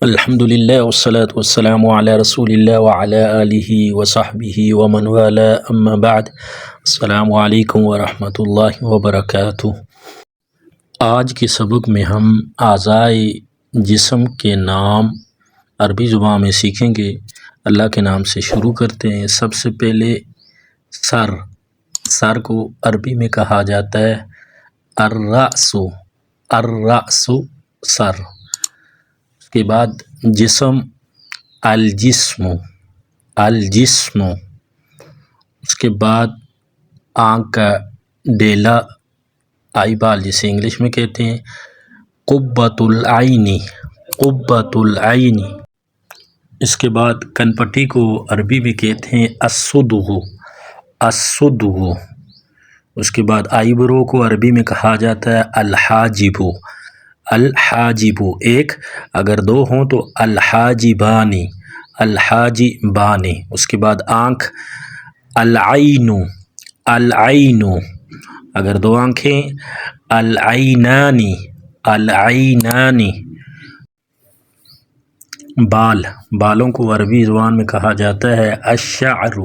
الحمدللہ والصلاة والسلام علی رسول اللہ وعلی آلہ وصحبہ ومن والاه اما بعد۔ السلام علیکم ورحمۃ اللہ وبرکاتہ۔ آج کے سبق میں ہم اعضائے جسم کے نام عربی زبان میں سیکھیں گے۔ اللہ کے نام سے شروع کرتے ہیں۔ سب سے پہلے سر کو عربی میں کہا جاتا ہے الرأس، سر۔ اس کے بعد جسم الجسم، اس کے بعد آنکھ کا ڈیلا، آئی بال جسے انگلش میں کہتے ہیں، قبۃ العین۔ اس کے بعد کن پٹی کو عربی میں کہتے ہیں الصدغ۔ اس کے بعد آئی برو کو عربی میں کہا جاتا ہے الحاجب۔ ایک، اگر دو ہوں تو الحاجبانی۔ اس کے بعد آنکھ العین، اگر دو آنکھیں العینانی۔ بالوں کو عربی زبان میں کہا جاتا ہے الشعر۔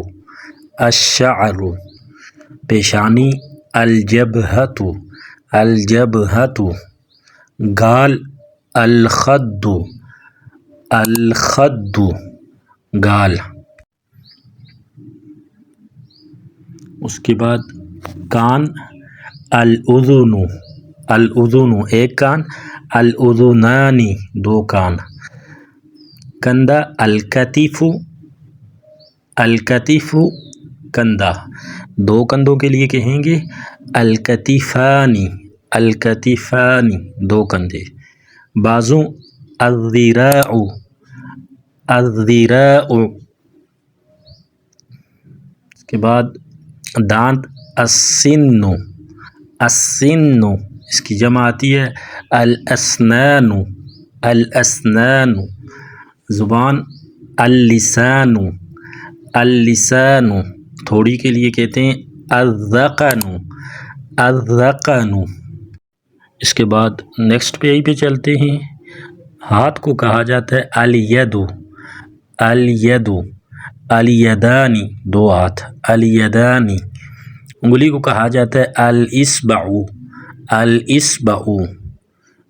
پیشانی الجبہۃ، گال الخد، گال۔ اس کے بعد کان الاذن، ایک کان، الاذنانی، دو کان۔ کندھا الکتف، کندھا، دو کندھوں کے لیے کہیں گے الکتفانی، دو کندھے۔ بازو الذراع، اس کے بعد دانت السن، اس کی جمع آتی ہے الاسنان۔ زبان اللسان، تھوڑی کے لیے کہتے ہیں الذقن۔ اس کے بعد نیکسٹ پیج پہ چلتے ہیں۔ ہاتھ کو کہا جاتا ہے الید، الیدانی، دو ہاتھ، الیدانی۔ انگلی کو کہا جاتا ہے الاصبع،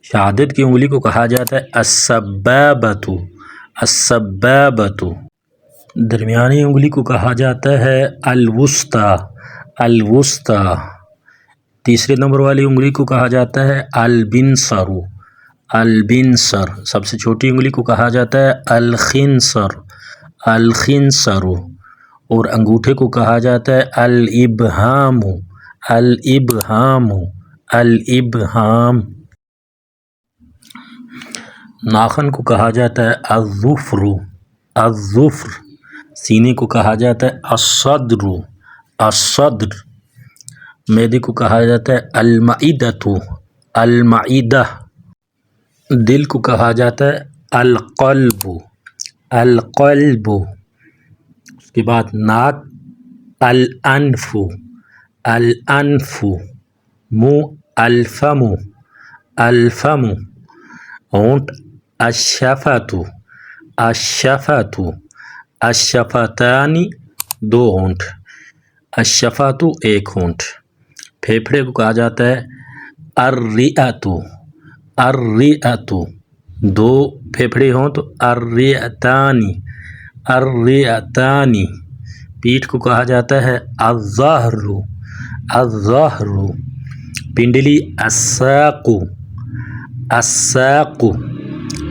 شہادت کی انگلی کو کہا جاتا ہے السبابۃ۔ درمیانی انگلی کو کہا جاتا ہے الوسطی۔ تیسرے نمبر والی انگلی کو کہا جاتا ہے البنصر۔ سب سے چھوٹی انگلی کو کہا جاتا ہے الخنصر۔ اور انگوٹھے کو کہا جاتا ہے الابہام۔ ناخن کو کہا جاتا ہے الظفر۔ سینے کو کہا جاتا ہے الصدر۔ معدے کو کہا جاتا ہے المعدہ۔ دل کو کہا جاتا ہے القلب۔ اس کے بعد ناک الانف، منہ الفم، ہونٹ الشفۃ، الشفتانی، دو ہونٹ، الشفۃ، ایک ہونٹ۔ پھیپھڑے کو کہا جاتا ہے الرئۃ، دو پھیپھڑے ہوں تو الرئتانی۔ پیٹھ کو کہا جاتا ہے الظہر۔ پنڈلی الساق،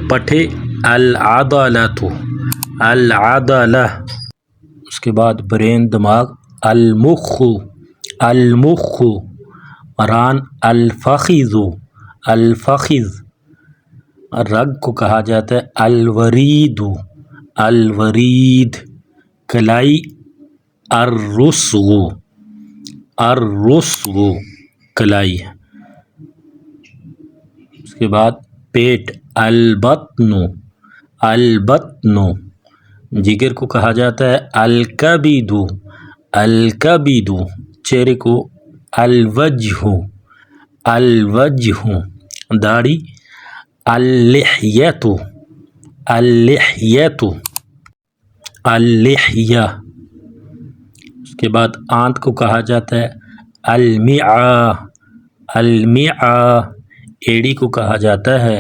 پٹھے العضلۃ۔ اس کے بعد برین، دماغ المخ، ران الفخذ۔ رگ کو کہا جاتا ہے الورید۔ کلائی الرسغ، کلائی۔ اس کے بعد پیٹ البطن۔ جگر کو کہا جاتا ہے الکبد۔ چہرے کو الوجہ۔ داڑھی اللحیۃ، اللحیۃ اللحیہ. اس کے بعد آنت کو کہا جاتا ہے المعا المعا. ایڑی کو کہا جاتا ہے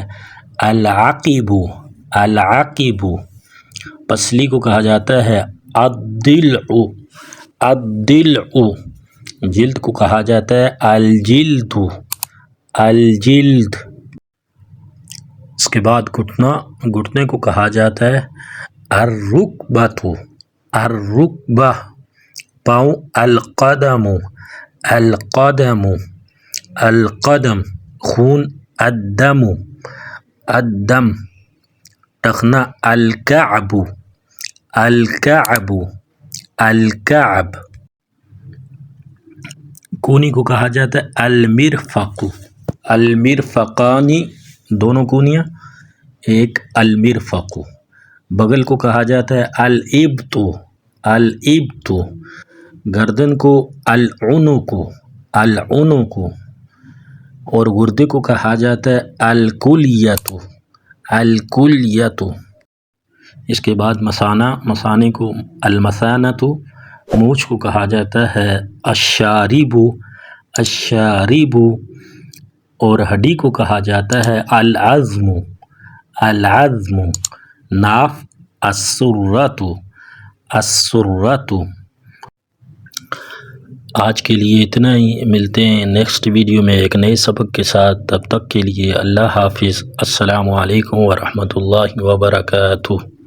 العقب العقب. پسلی کو کہا جاتا ہے الضلع الضلع. جلد کو کہا جاتا ہے الجلد الجلد. اس کے بعد گھٹنے کو کہا جاتا ہے الرکبۃ الرکبہ. پاؤں القدم القدم القدم. خون الدم الدم. ٹخنا الکعب الکعب الکعب. کونی کو کہا جاتا ہے المرفق المرفقانی. دونوں کونیاں ایک المرفق. بغل کو کہا جاتا ہے الابط الابط. گردن کو العنق العنق. اور گردے کو کہا جاتا ہے الکلیۃ الکلیۃ. اس کے بعد مثانے کو المثانۃ. مونچھ کو کہا جاتا ہے الشارب الشارب. اور ہڈی کو کہا جاتا ہے العظم العظم. ناف السرۃ السرۃ. آج کے لیے اتنا ہی. ملتے ہیں نیکسٹ ویڈیو میں ایک نئے سبق کے ساتھ. تب تک کے لیے اللہ حافظ. السلام علیکم ورحمۃ اللہ وبرکاتہ.